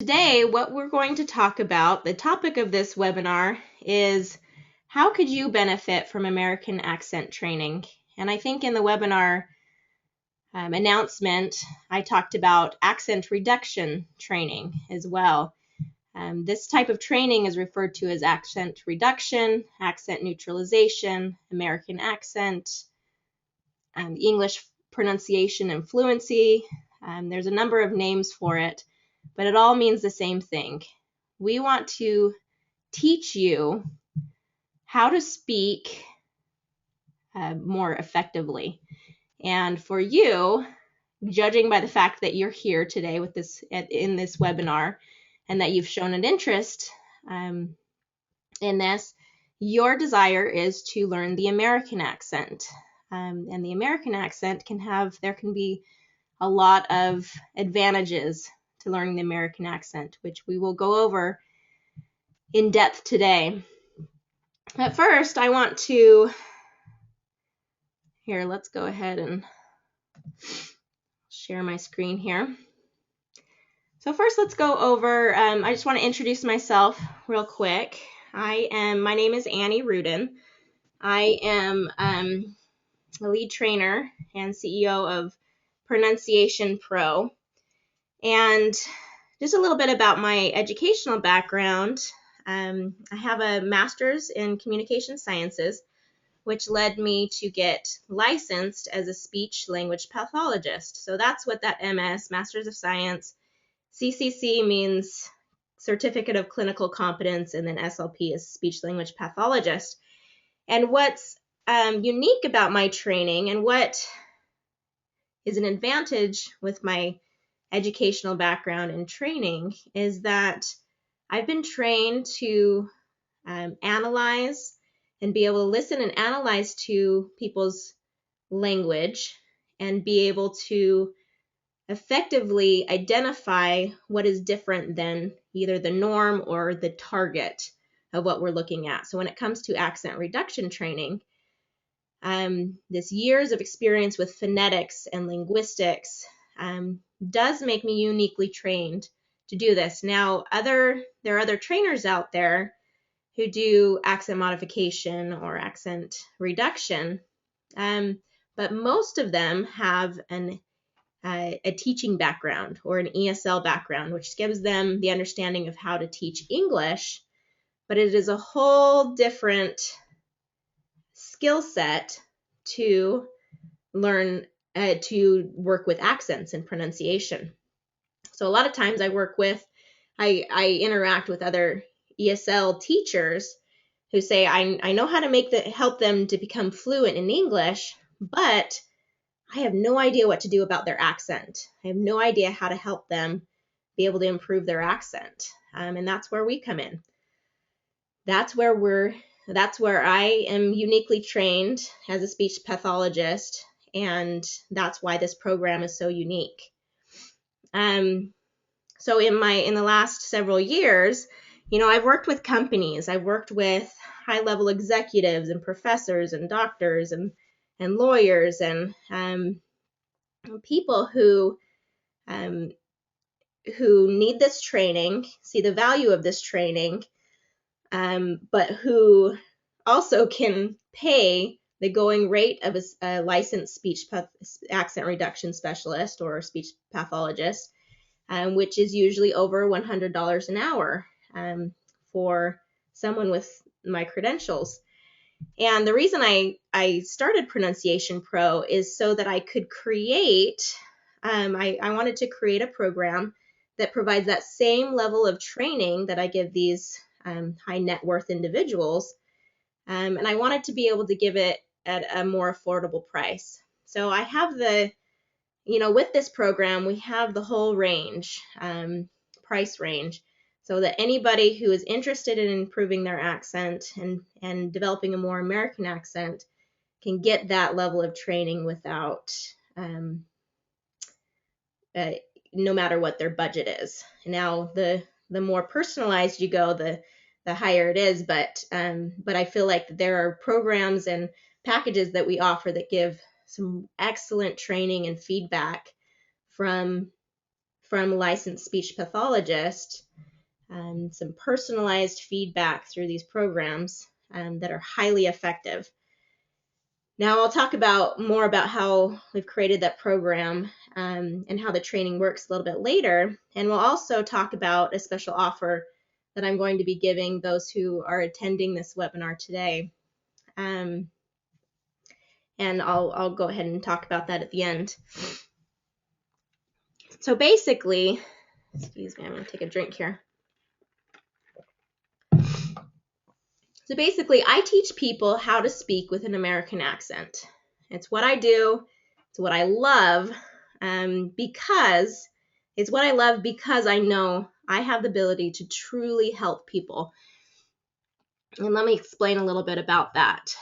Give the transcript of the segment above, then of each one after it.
today, what we're going to talk about, the topic of this webinar is how could you benefit from American accent training? And I think in the webinar announcement, I talked about accent reduction training as well. This type of training is referred to as accent reduction, accent neutralization, American accent, English pronunciation and fluency. There's a number of names for it, but it all means the same thing. We want to teach you how to speak more effectively. And for you, judging by the fact that you're here today with this in this webinar and that you've shown an interest in this, your desire is to learn the American accent. And the American accent there can be a lot of advantages to learning the American accent, which we will go over in depth today. At first, I want to, let's go ahead and share my screen here. So first, let's go over, I just want to introduce myself real quick. My name is Annie Rudin. I am a lead trainer and CEO of Pronunciation Pro. And just a little bit about my educational background. I have a master's in communication sciences, which led me to get licensed as a speech language pathologist. So that's what that MS, Master's of Science, CCC means Certificate of Clinical Competence, and then SLP is Speech Language Pathologist. And what's unique about my training and what is an advantage with my educational background and training is that I've been trained to analyze and be able to listen and analyze to people's language and be able to effectively identify what is different than either the norm or the target of what we're looking at. So when it comes to accent reduction training, this years of experience with phonetics and linguistics does make me uniquely trained to do this. Now, there are other trainers out there who do accent modification or accent reduction, but most of them have a teaching background or an ESL background, which gives them the understanding of how to teach English, but it is a whole different skill set to learn to work with accents and pronunciation. So a lot of times I interact with other ESL teachers who say, I know how to help them to become fluent in English, but I have no idea what to do about their accent. I have no idea how to help them be able to improve their accent. And that's where we come in. That's where I am uniquely trained as a speech pathologist, and that's why this program is so unique. So in the last several years, I've worked with companies, I've worked with high-level executives and professors and doctors and lawyers and people who need this training, see the value of this training, but who also can pay the going rate of a licensed speech accent reduction specialist or speech pathologist, which is usually over $100 an hour for someone with my credentials. And the reason I started Pronunciation Pro is so that I could create, I wanted to create a program that provides that same level of training that I give these high net worth individuals. And I wanted to be able to give it at a more affordable price. So I have with this program, we have the whole range, price range, so that anybody who is interested in improving their accent and developing a more American accent can get that level of training without, no matter what their budget is. Now, the more personalized you go, the higher it is, but I feel like there are programs and packages that we offer that give some excellent training and feedback from from licensed speech pathologists, some personalized feedback through these programs that are highly effective. Now I'll talk more about how we've created that program and how the training works a little bit later. And we'll also talk about a special offer that I'm going to be giving those who are attending this webinar today. And I'll go ahead and talk about that at the end. So basically, excuse me, I'm going to take a drink here. So basically, I teach people how to speak with an American accent. It's what I do. It's what I love because I know I have the ability to truly help people. And let me explain a little bit about that.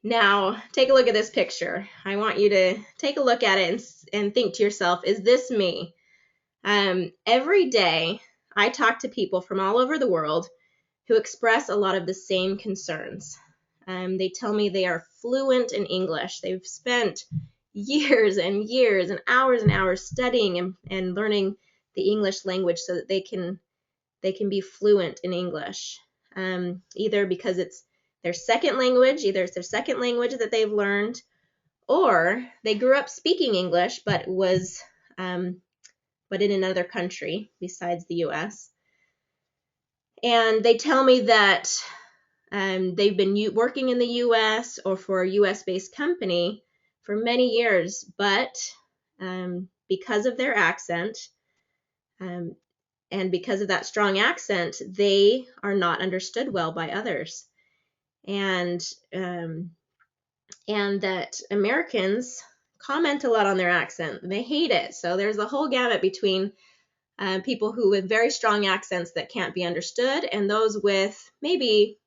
Now, take a look at this picture. I want you to take a look at it and think to yourself, is this me? Every day, I talk to people from all over the world who express a lot of the same concerns. They tell me they are fluent in English. They've spent years and years and hours studying and learning the English language so that they can be fluent in English, either because it's their second language, that they've learned, or they grew up speaking English but in another country besides the U.S. And they tell me that they've been working in the U.S. or for a U.S.-based company for many years, but because of their accent and because of that strong accent, they are not understood well by others. And that Americans comment a lot on their accent. They hate it. So there's a whole gamut between people who with very strong accents that can't be understood and those with maybe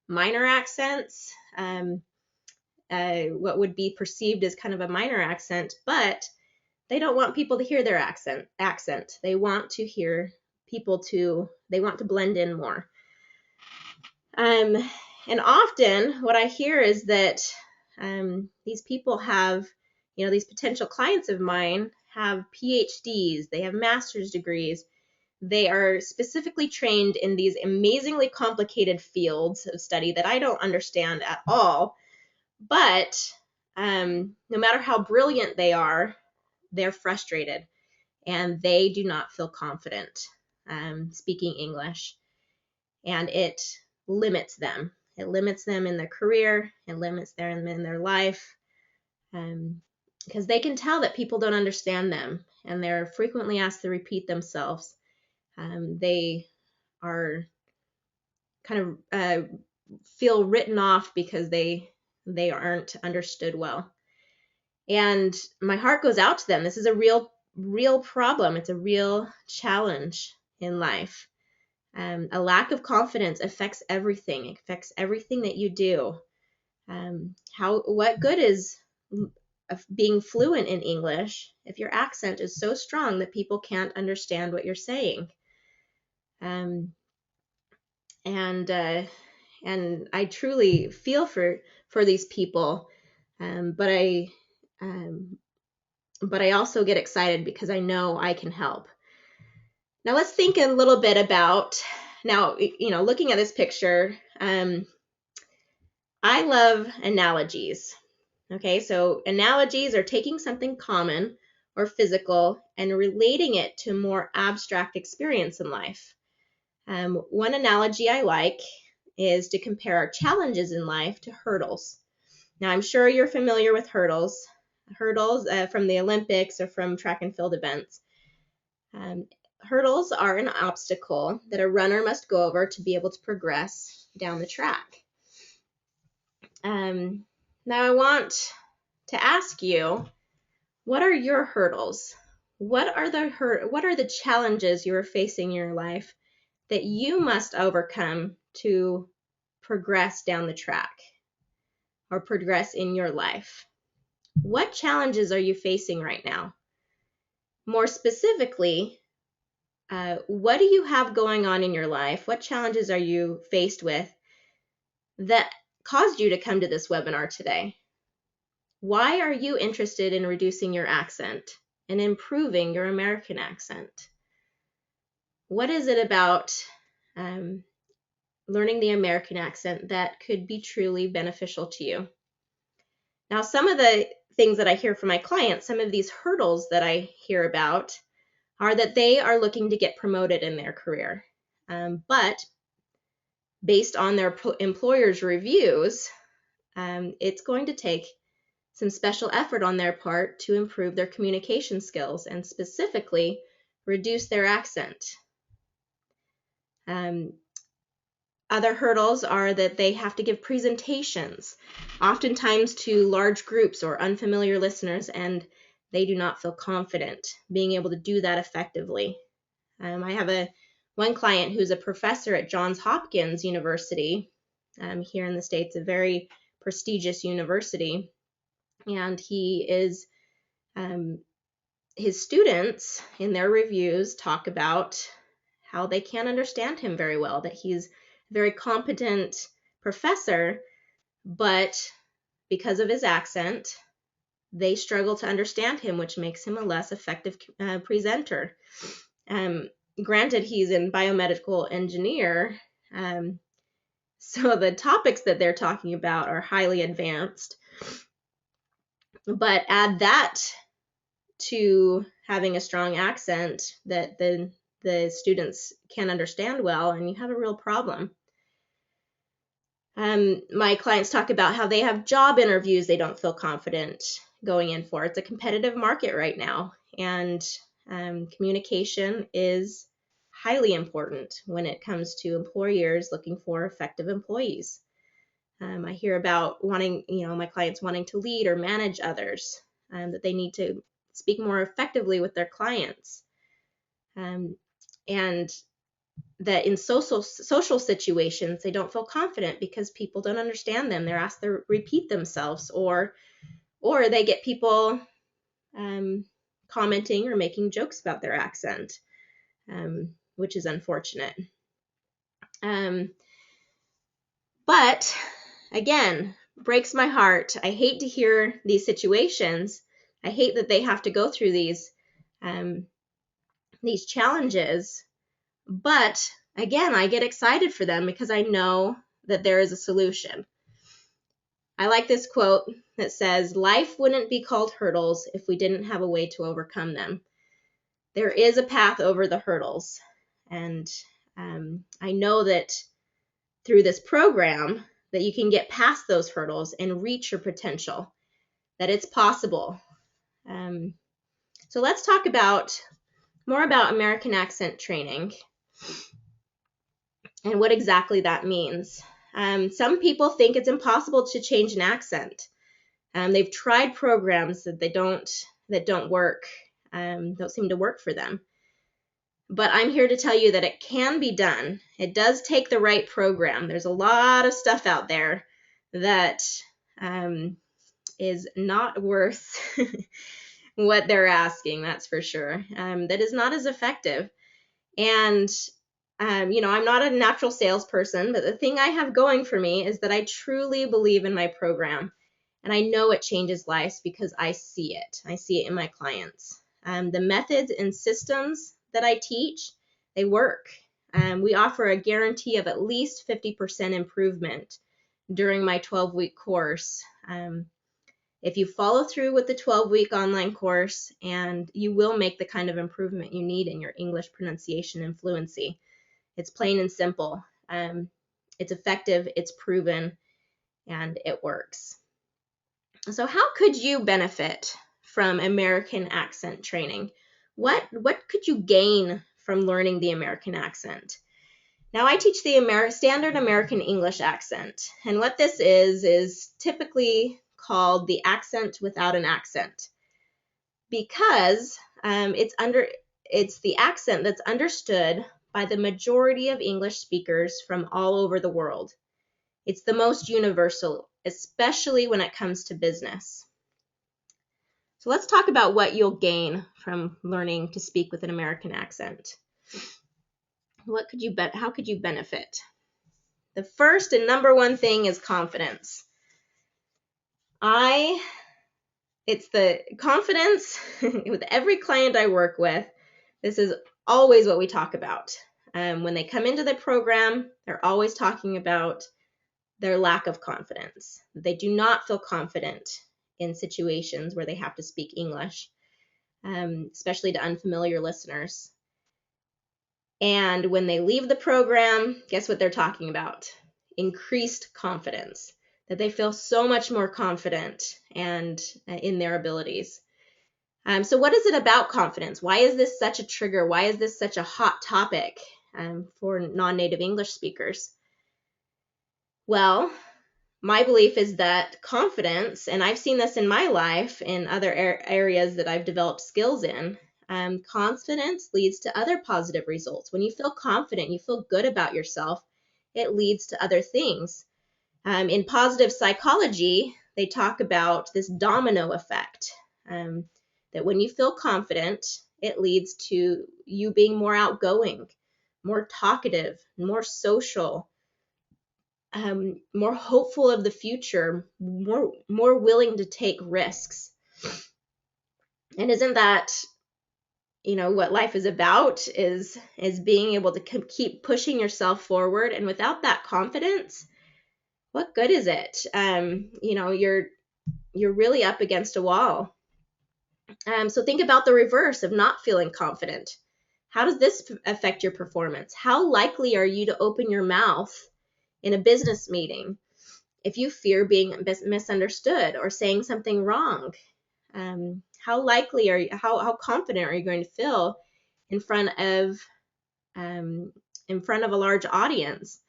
minor accents, what would be perceived as kind of a minor accent, but they don't want people to hear their accent. They want to hear they want to blend in more. And often what I hear is that these people have, these potential clients of mine have PhDs, they have master's degrees, they are specifically trained in these amazingly complicated fields of study that I don't understand at all, but no matter how brilliant they are, they're frustrated and they do not feel confident speaking English, and it limits them. It limits them in their career, it limits them in their life, because they can tell that people don't understand them, and they're frequently asked to repeat themselves. They are kind of feel written off because they aren't understood well. And my heart goes out to them. This is a real problem. It's a real challenge in life. A lack of confidence affects everything. It affects everything that you do. What good is being fluent in English if your accent is so strong that people can't understand what you're saying? And I truly feel for these people, but I also get excited because I know I can help. Now let's think a little bit about, looking at this picture, I love analogies. Okay, so analogies are taking something common or physical and relating it to a more abstract experience in life. One analogy I like is to compare our challenges in life to hurdles. Now, I'm sure you're familiar with hurdles from the Olympics or from track and field events. Hurdles are an obstacle that a runner must go over to be able to progress down the track. Now, I want to ask you, what are your hurdles? What are the challenges you are facing in your life that you must overcome to progress down the track or progress in your life? What challenges are you facing right now? More specifically, what do you have going on in your life? What challenges are you faced with that caused you to come to this webinar today? Why are you interested in reducing your accent? and improving your American accent? What is it about learning the American accent that could be truly beneficial to you? Now, some of the things that I hear from my clients, some of these hurdles that I hear about, are that they are looking to get promoted in their career. But based on their employer's reviews, it's going to take some special effort on their part to improve their communication skills and specifically reduce their accent. Other hurdles are that they have to give presentations, oftentimes to large groups or unfamiliar listeners, and they do not feel confident being able to do that effectively. I have one client who's a professor at Johns Hopkins University here in the States, a very prestigious university, and his students in their reviews talk about how they can't understand him very well, that he's a very competent professor, but because of his accent, they struggle to understand him, which makes him a less effective presenter. Granted, he's a biomedical engineer, so the topics that they're talking about are highly advanced, but add that to having a strong accent that the students can't understand well, and you have a real problem. My clients talk about how they have job interviews they don't feel confident going in for. It's a competitive market right now, and communication is highly important when it comes to employers looking for effective employees. I hear about my clients wanting to lead or manage others, that they need to speak more effectively with their clients, and that in social situations they don't feel confident because people don't understand them. They're asked to repeat themselves, or they get people commenting or making jokes about their accent, which is unfortunate. But again, breaks my heart. I hate to hear these situations. I hate that they have to go through these challenges. But again, I get excited for them because I know that there is a solution. I like this quote that says, "Life wouldn't be called hurdles if we didn't have a way to overcome them." There is a path over the hurdles. And I know that through this program that you can get past those hurdles and reach your potential, that it's possible. So let's talk more about American accent training and what exactly that means. Some people think it's impossible to change an accent. They've tried programs that don't work, don't seem to work for them. But I'm here to tell you that it can be done. It does take the right program. There's a lot of stuff out there that is not worth what they're asking, that's for sure. That is not as effective. And I'm not a natural salesperson, but the thing I have going for me is that I truly believe in my program. And I know it changes lives because I see it. I see it in my clients. The methods and systems that I teach, they work. We offer a guarantee of at least 50% improvement during my 12-week course. If you follow through with the 12-week online course, and you will make the kind of improvement you need in your English pronunciation and fluency. It's plain and simple. It's effective, it's proven, and it works. So how could you benefit from American accent training? What could you gain from learning the American accent? Now, I teach the standard American English accent, and what this is typically called the accent without an accent, because it's the accent that's understood by the majority of English speakers from all over the world. It's the most universal, especially when it comes to business. So let's talk about what you'll gain from learning to speak with an American accent. How could you benefit? The first and number one thing is confidence. I it's the confidence with every client I work with. This is always what we talk about. When they come into the program, they're always talking about their lack of confidence. They do not feel confident in situations where they have to speak English, especially to unfamiliar listeners. And when they leave the program, guess what they're talking about? Increased confidence, that they feel so much more confident and in their abilities. So what is it about confidence? Why is this such a trigger? Why is this such a hot topic for non-native English speakers? Well, my belief is that confidence, and I've seen this in my life in other areas that I've developed skills in, confidence leads to other positive results. When you feel confident, you feel good about yourself, it leads to other things. In positive psychology, they talk about this domino effect, that when you feel confident, it leads to you being more outgoing, more talkative, more social, more hopeful of the future, more willing to take risks. And isn't that, what life is about, is being able to keep pushing yourself forward? And without that confidence, what good is it? You're really up against a wall. So think about the reverse of not feeling confident. How does this affect your performance? How likely are you to open your mouth in a business meeting if you fear being misunderstood or saying something wrong? How likely are you, how confident are you going to feel in front of a large audience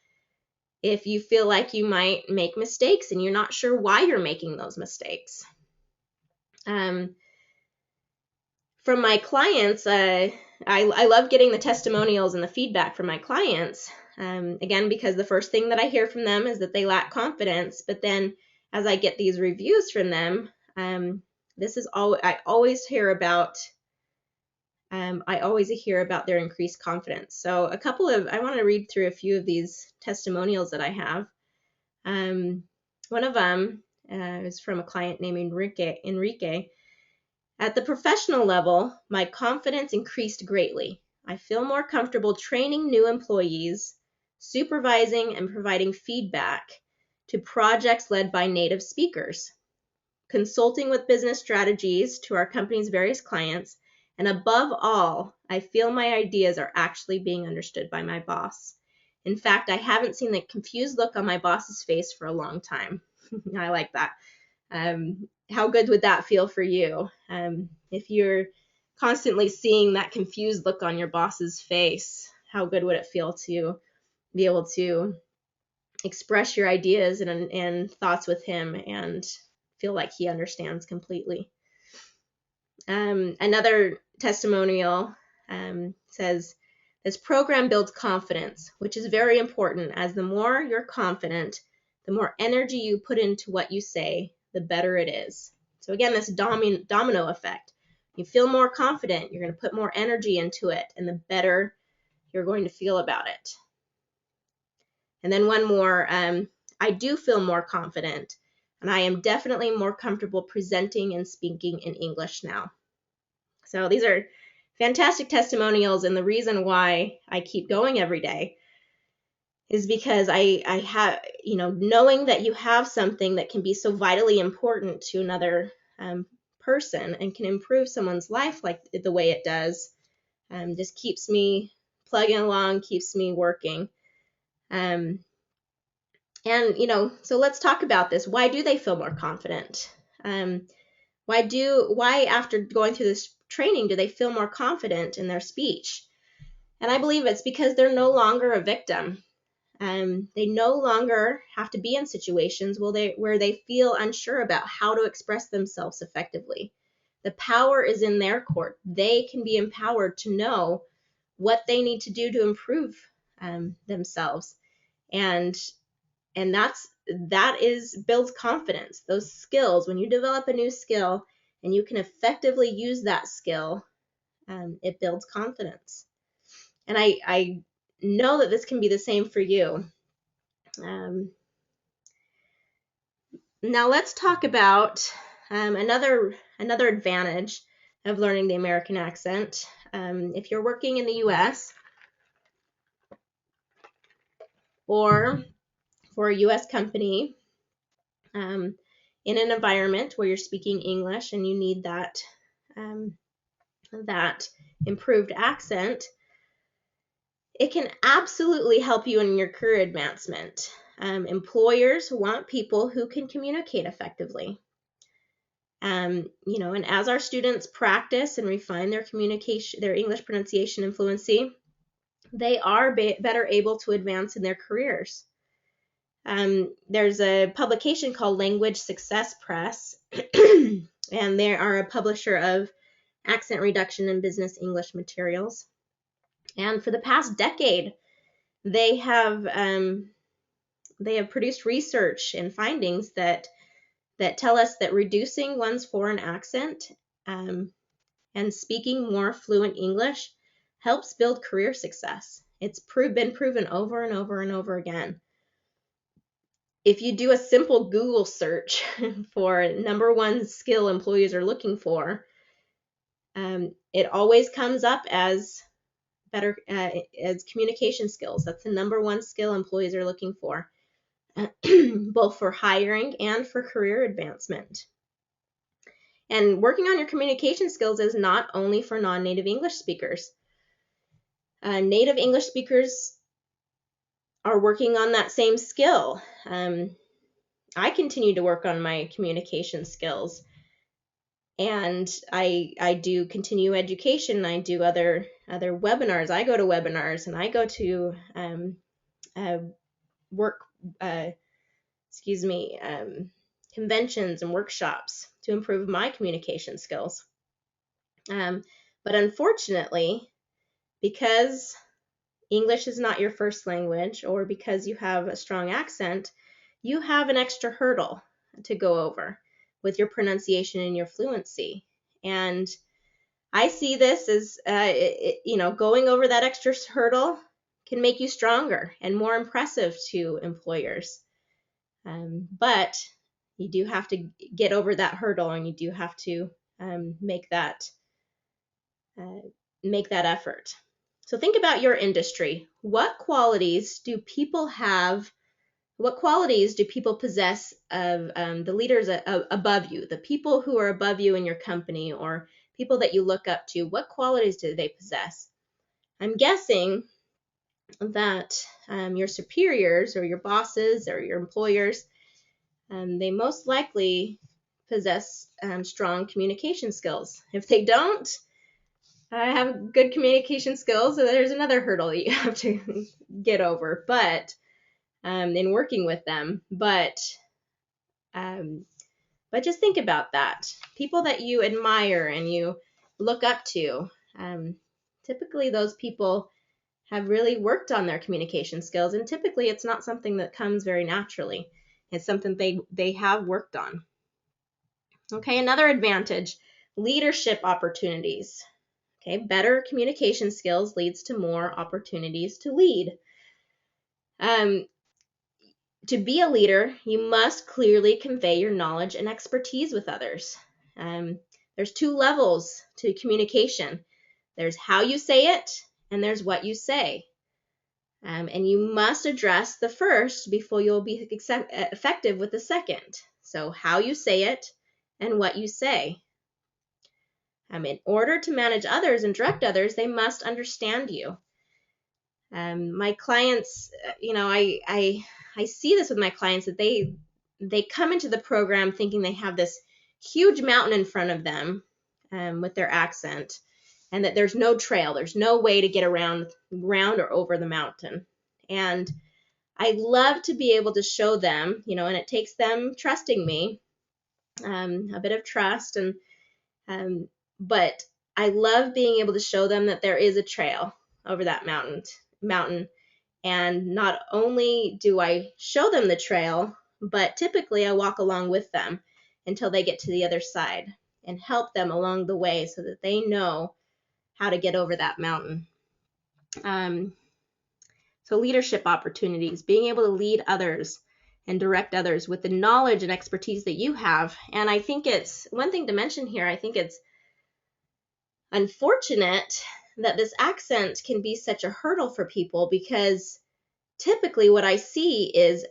if you feel like you might make mistakes and you're not sure why you're making those mistakes? From my clients, I love getting the testimonials and the feedback from my clients. Again, because the first thing that I hear from them is that they lack confidence. But then as I get these reviews from them, this is all I always hear about. I always hear about their increased confidence. So I want to read through a few of these testimonials that I have. One of them is from a client named Enrique. At the professional level, my confidence increased greatly. I feel more comfortable training new employees, supervising and providing feedback to projects led by native speakers, consulting with business strategies to our company's various clients, and above all, I feel my ideas are actually being understood by my boss. In fact, I haven't seen the confused look on my boss's face for a long time. I like that. How good would that feel for you? If you're constantly seeing that confused look on your boss's face, how good would it feel to be able to express your ideas and thoughts with him and feel like he understands completely? Another testimonial says, this program builds confidence, which is very important, as the more you're confident, the more energy you put into what you say, the better it is. So again, this domino effect. You feel more confident, you're going to put more energy into it, and the better you're going to feel about it. And then one more, I do feel more confident, and I am definitely more comfortable presenting and speaking in English now. So these are fantastic testimonials, and the reason why I keep going every day is because I have, knowing that you have something that can be so vitally important to another person and can improve someone's life like the way it does, just keeps me plugging along, keeps me working. And, so let's talk about this. Why do they feel more confident? Why after going through this training do they feel more confident in their speech? And I believe it's because they're no longer a victim. They no longer have to be in situations where they feel unsure about how to express themselves effectively. The power is in their court. They can be empowered to know what they need to do to improve themselves, and that builds confidence. Those skills, when you develop a new skill and you can effectively use that skill, it builds confidence. And I know that this can be the same for you. Now let's talk about another another advantage of learning the American accent. If you're working in the US or for a US company in an environment where you're speaking English and you need that that improved accent, it can absolutely help you in your career advancement. Employers want people who can communicate effectively. And as our students practice and refine their communication, their English pronunciation and fluency, they are better able to advance in their careers. There's a publication called Language Success Press, and they are a publisher of accent reduction and business English materials. And for the past decade, they have produced research and findings that tell us that reducing one's foreign accent and speaking more fluent English helps build career success. It's been proven over and over and over again. If you do a simple Google search for number one skill employees are looking for, it always comes up as better as communication skills. That's the number one skill employees are looking for, both for hiring and for career advancement. And working on your communication skills is not only for non-native English speakers. Native English speakers are working on that same skill. I continue to work on my communication skills, and I do continue education. I do other webinars. I go to webinars, and I go to conventions and workshops to improve my communication skills. But unfortunately, because English is not your first language, or because you have a strong accent, you have an extra hurdle to go over with your pronunciation and your fluency. And I see this as, going over that extra hurdle can make you stronger and more impressive to employers. But you do have to get over that hurdle, and you do have to make that effort. So think about your industry. What qualities do people have? What qualities do people possess of the leaders above you, the people who are above you in your company, or people that you look up to? What qualities do they possess? I'm guessing that your superiors or your bosses or your employers, they most likely possess strong communication skills. If they don't have good communication skills, so there's another hurdle that you have to get over. But in working with them, but just think about that. People that you admire and you look up to, typically those people have really worked on their communication skills, and typically it's not something that comes very naturally. It's something they have worked on. Okay, another advantage, leadership opportunities. Okay, better communication skills leads to more opportunities to lead. To be a leader, you must clearly convey your knowledge and expertise with others. There's two levels to communication. There's how you say it, and there's what you say. And you must address the first before you'll be effective with the second. So how you say it and what you say. In order to manage others and direct others, they must understand you. My clients, I see this with my clients, that they come into the program thinking they have this huge mountain in front of them with their accent, and that there's no trail, there's no way to get around or over the mountain. And I love to be able to show them, and it takes them trusting me, a bit of trust, but I love being able to show them that there is a trail over that mountain. And not only do I show them the trail, but typically I walk along with them until they get to the other side and help them along the way so that they know how to get over that mountain. So leadership opportunities, being able to lead others and direct others with the knowledge and expertise that you have. And I think it's one thing to mention here. I think it's unfortunate that this accent can be such a hurdle for people, because typically what I see is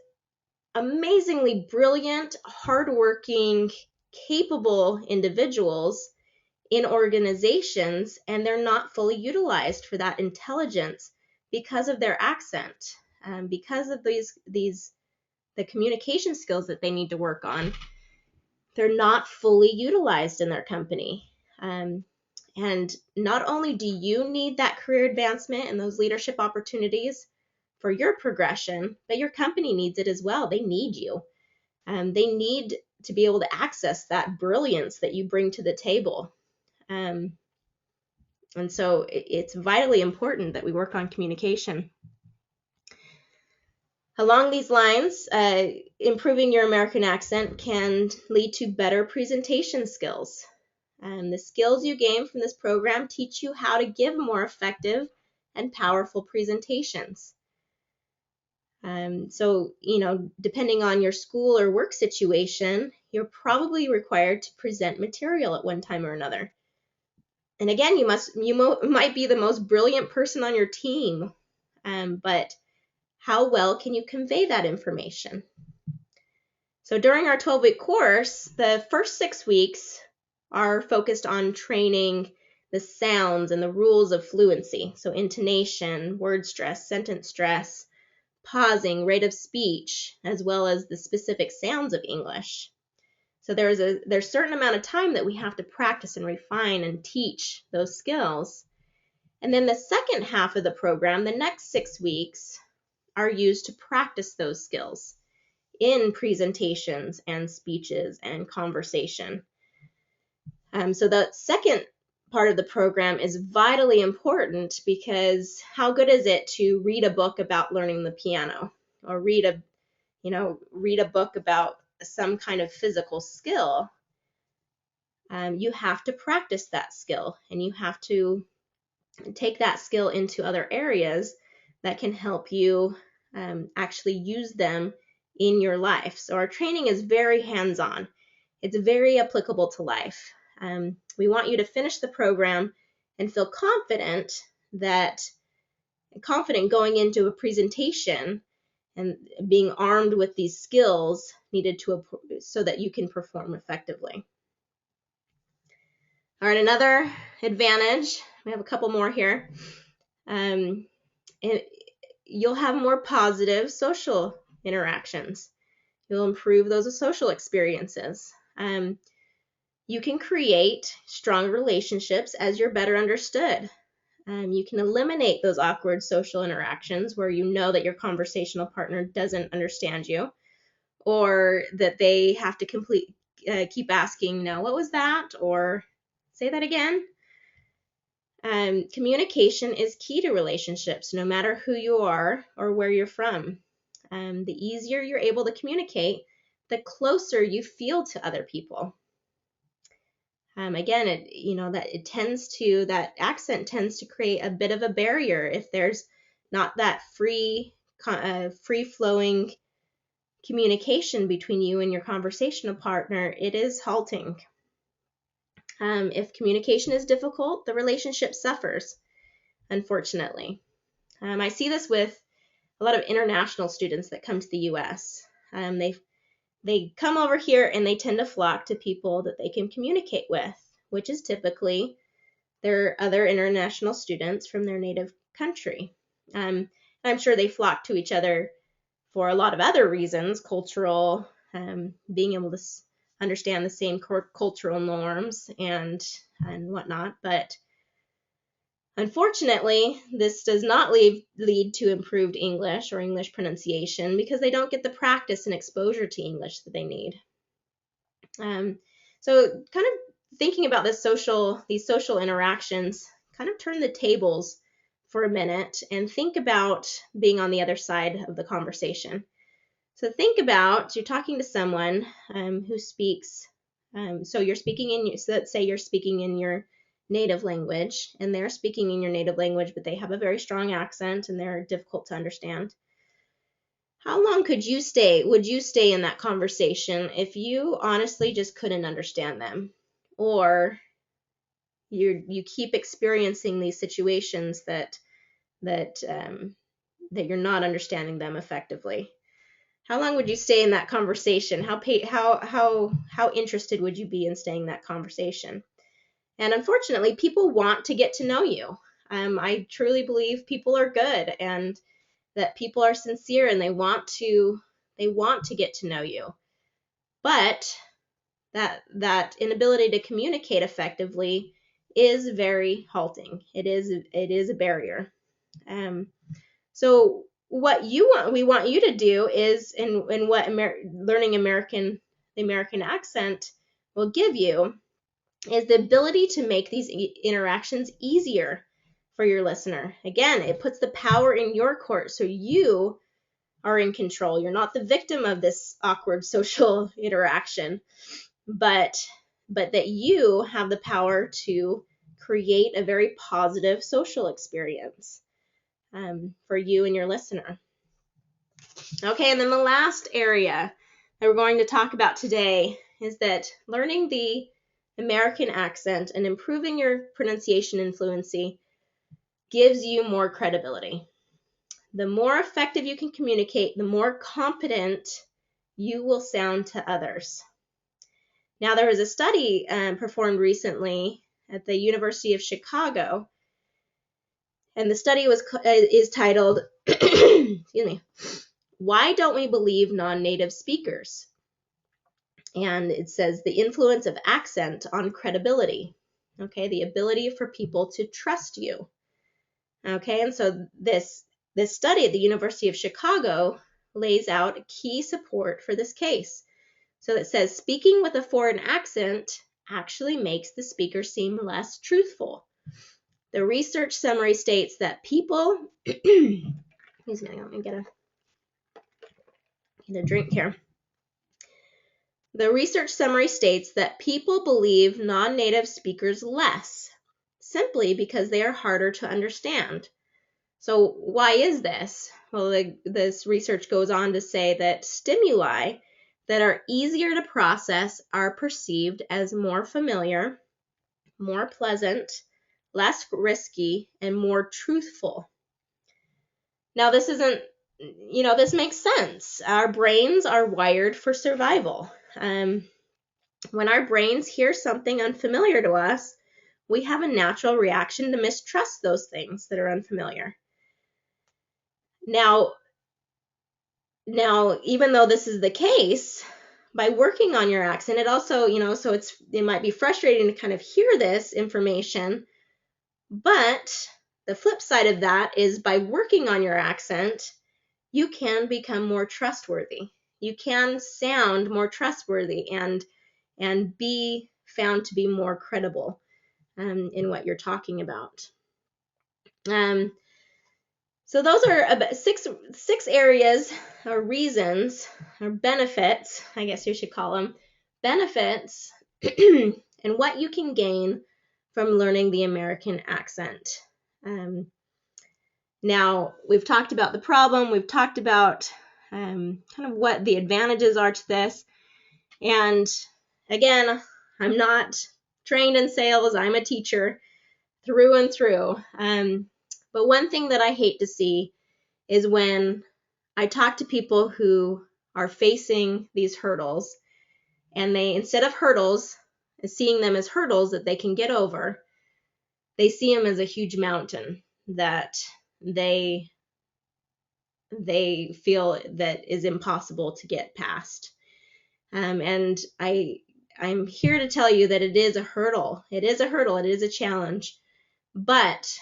amazingly brilliant, hardworking, capable individuals in organizations, and they're not fully utilized for that intelligence because of their accent, because of the communication skills that they need to work on. They're not fully utilized in their company. And not only do you need that career advancement and those leadership opportunities for your progression, but your company needs it as well. They need you. They need to be able to access that brilliance that you bring to the table. And so it's vitally important that we work on communication. Along these lines, improving your American accent can lead to better presentation skills. The skills you gain from this program teach you how to give more effective and powerful presentations. So, depending on your school or work situation, you're probably required to present material at one time or another. And again, you might be the most brilliant person on your team, but how well can you convey that information? So during our 12-week course, the first 6 weeks are focused on training the sounds and the rules of fluency. So intonation, word stress, sentence stress, pausing, rate of speech, as well as the specific sounds of English. So there's a certain amount of time that we have to practice and refine and teach those skills. And then the second half of the program, the next 6 weeks, are used to practice those skills in presentations and speeches and conversation. So the second part of the program is vitally important, because how good is it to read a book about learning the piano, or read a book about some kind of physical skill? You have to practice that skill, and you have to take that skill into other areas that can help you actually use them in your life. So our training is very hands-on. It's very applicable to life. We want you to finish the program and feel confident going into a presentation and being armed with these skills needed so that you can perform effectively. All right, another advantage, we have a couple more here. You'll have more positive social interactions. You'll improve those social experiences. You can create strong relationships as you're better understood. You can eliminate those awkward social interactions where you know that your conversational partner doesn't understand you, or that they have to keep asking, no, what was that? Or say that again. Communication is key to relationships, no matter who you are or where you're from. The easier you're able to communicate, the closer you feel to other people. Again, that accent tends to create a bit of a barrier. If there's not that free-flowing communication between you and your conversational partner, it is halting. If communication is difficult, the relationship suffers, unfortunately. I see this with a lot of international students that come to the U.S. They come over here and they tend to flock to people that they can communicate with, which is typically their other international students from their native country. I'm sure they flock to each other for a lot of other reasons, cultural, being able to understand the same cultural norms and whatnot. But unfortunately, this does not lead to improved English or English pronunciation, because they don't get the practice and exposure to English that they need. So kind of thinking about these social interactions, kind of turn the tables for a minute and think about being on the other side of the conversation. So think about, you're talking to someone who speaks, so let's say you're speaking in your native language, and they're speaking in your native language, but they have a very strong accent and they're difficult to understand. How long would you stay in that conversation if you honestly just couldn't understand them? Or you keep experiencing these situations that you're not understanding them effectively. How long would you stay in that conversation? How interested would you be in staying in that conversation? And unfortunately, people want to get to know you. I truly believe people are good and that people are sincere and they want to get to know you. But that inability to communicate effectively is very halting. It is a barrier. So what we want you to do is, in what learning the American accent will give you, is the ability to make these interactions easier for your listener. Again, it puts the power in your court, so you are in control. You're not the victim of this awkward social interaction, but that you have the power to create a very positive social experience for you and your listener. Okay, and then the last area that we're going to talk about today is that learning the American accent and improving your pronunciation and fluency gives you more credibility. The more effective you can communicate, the more competent you will sound to others. Now, there was a study performed recently at the University of Chicago, and the study is titled, excuse me, Why Don't We Believe Non-Native Speakers? And it says the influence of accent on credibility. Okay, the ability for people to trust you. Okay, and so this study at the University of Chicago lays out key support for this case. So it says speaking with a foreign accent actually makes the speaker seem less truthful. The research summary states that people, excuse me, let me get a drink here. The research summary states that people believe non-native speakers less, simply because they are harder to understand. So why is this? Well, this research goes on to say that stimuli that are easier to process are perceived as more familiar, more pleasant, less risky, and more truthful. Now, this makes sense. Our brains are wired for survival. When our brains hear something unfamiliar to us, we have a natural reaction to mistrust those things that are unfamiliar. Now, even though this is the case, by working on your accent, it also, so it might be frustrating to kind of hear this information, but the flip side of that is by working on your accent, you can become more trustworthy. You can sound more trustworthy and be found to be more credible in what you're talking about. So those are about six areas or reasons or benefits, I guess you should call them, benefits and what you can gain from learning the American accent. Now, we've talked about the problem, we've talked about kind of what the advantages are to this. And again, I'm not trained in sales, I'm a teacher through and through. But one thing that I hate to see is when I talk to people who are facing these hurdles, and they, instead of hurdles, seeing them as hurdles that they can get over, they see them as a huge mountain that they feel that is impossible to get past. And I'm here to tell you that it is a hurdle. It is a hurdle. It is a challenge, but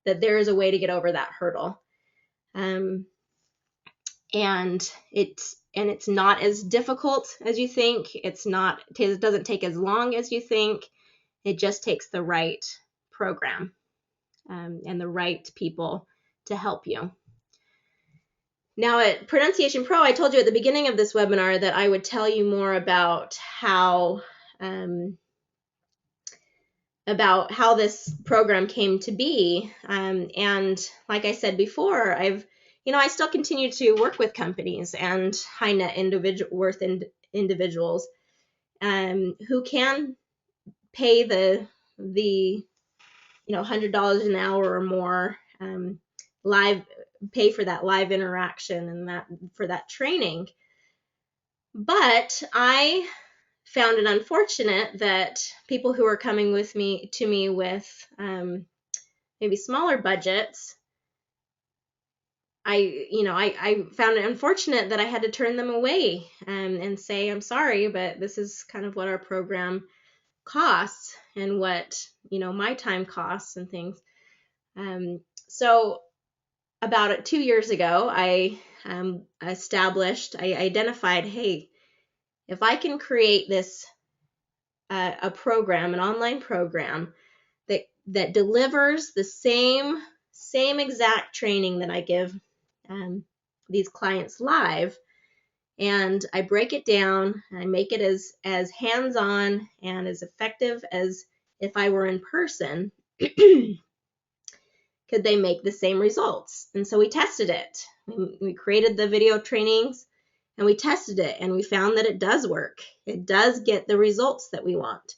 that there is a way to get over that hurdle. And it's not as difficult as you think. It doesn't take as long as you think. It just takes the right program and the right people to help you. Now at Pronunciation Pro, I told you at the beginning of this webinar that I would tell you more about how this program came to be. And like I said before, I've I still continue to work with companies and high net worth individuals who can pay the $100 an hour or more live, pay for that live interaction and that for that training. But I found it unfortunate that people who are coming to me with maybe smaller budgets, I found it unfortunate that I had to turn them away and say, I'm sorry, but this is kind of what our program costs and what, my time costs and things. So about 2 years ago, I identified, hey, if I can create this, a program, an online program that delivers the same exact training that I give these clients live, and I break it down and I make it as hands-on and as effective as if I were in person, could they make the same results? And so we tested it. We created the video trainings and we tested it, and we found that it does work. It does get the results that we want.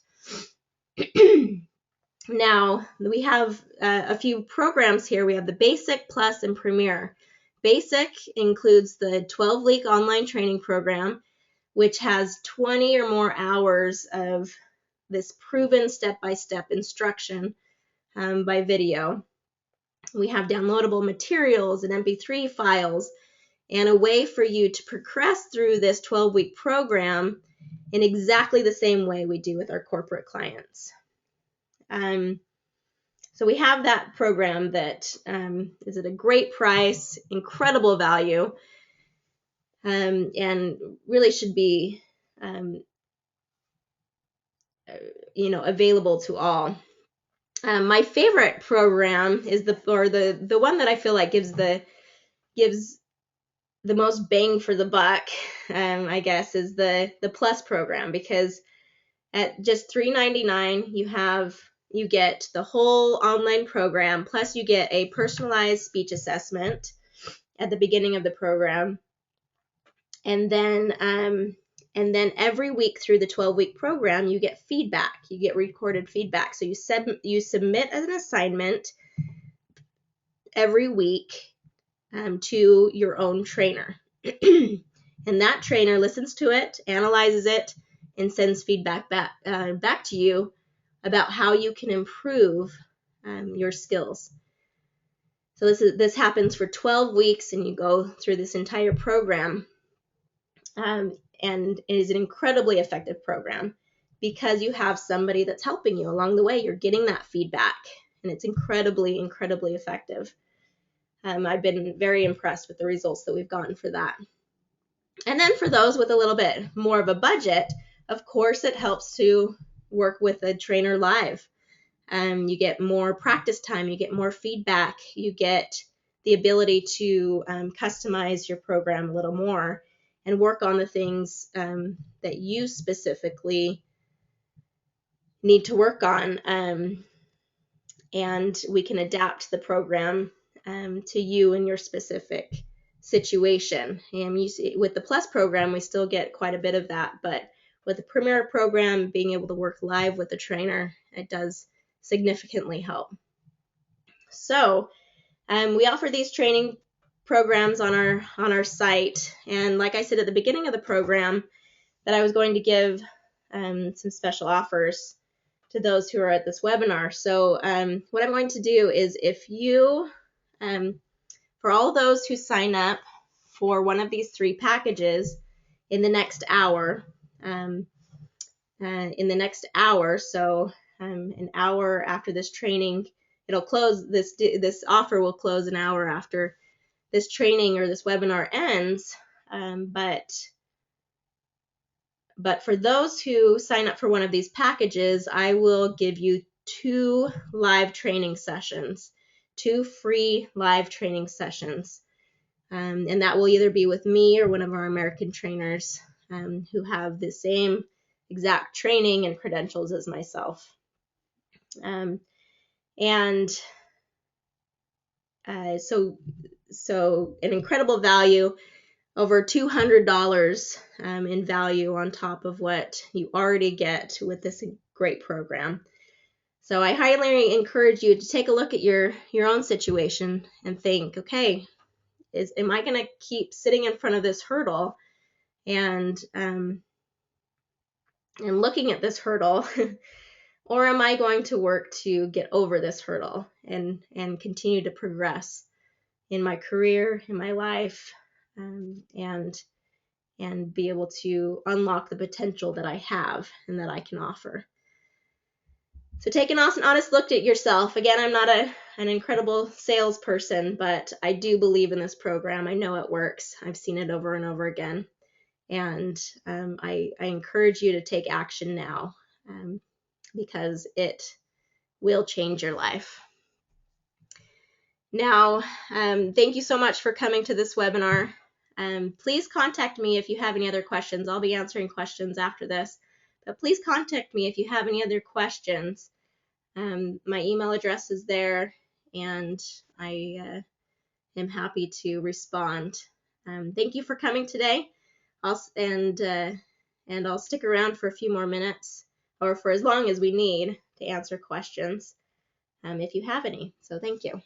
Now, we have a few programs here. We have the Basic, Plus, and Premier. Basic includes the 12-week online training program, which has 20 or more hours of this proven step-by-step instruction by video. We have downloadable materials and MP3 files and a way for you to progress through this 12-week program in exactly the same way we do with our corporate clients. So we have that program that is at a great price, incredible value, and really should be available to all. My favorite program is the one that I feel like gives the most bang for the buck, I guess, is the Plus program, because at just $3.99 you get the whole online program, plus you get a personalized speech assessment at the beginning of the program, and then every week through the 12-week program you get feedback. You get recorded feedback. So you submit an assignment every week to your own trainer. And that trainer listens to it, analyzes it, and sends feedback back to you about how you can improve your skills. So this happens for 12 weeks, and you go through this entire program. And it is an incredibly effective program because you have somebody that's helping you along the way. You're getting that feedback, and it's incredibly, incredibly effective. I've been very impressed with the results that we've gotten for that. And then for those with a little bit more of a budget, of course, it helps to work with a trainer live. You get more practice time, you get more feedback, you get the ability to customize your program a little more and work on the things that you specifically need to work on. And we can adapt the program to you and your specific situation. And with the Plus program, we still get quite a bit of that, but with the Premier program, being able to work live with a trainer, it does significantly help. So we offer these training programs on our site, and like I said at the beginning of the program, that I was going to give some special offers to those who are at this webinar. So what I'm going to do is, if you for all those who sign up for one of these 3 packages in the next hour, so an hour after this training, it'll close. This offer will close an hour after this training or this webinar ends. But for those who sign up for one of these packages, I will give you 2 live training sessions, 2 free live training sessions. And that will either be with me or one of our American trainers who have the same exact training and credentials as myself. So So an incredible value, over $200 in value on top of what you already get with this great program. So I highly encourage you to take a look at your own situation and think, okay, am I going to keep sitting in front of this hurdle and looking at this hurdle, or am I going to work to get over this hurdle and continue to progress in my career, in my life, and be able to unlock the potential that I have and that I can offer. So take an honest look at yourself. Again, I'm not an incredible salesperson, but I do believe in this program. I know it works. I've seen it over and over again. And I encourage you to take action now, because it will change your life. Now, thank you so much for coming to this webinar. Please contact me if you have any other questions. I'll be answering questions after this, but please contact me if you have any other questions. My email address is there, and I am happy to respond. Thank you for coming today. And I'll stick around for a few more minutes, or for as long as we need to answer questions, if you have any. So thank you.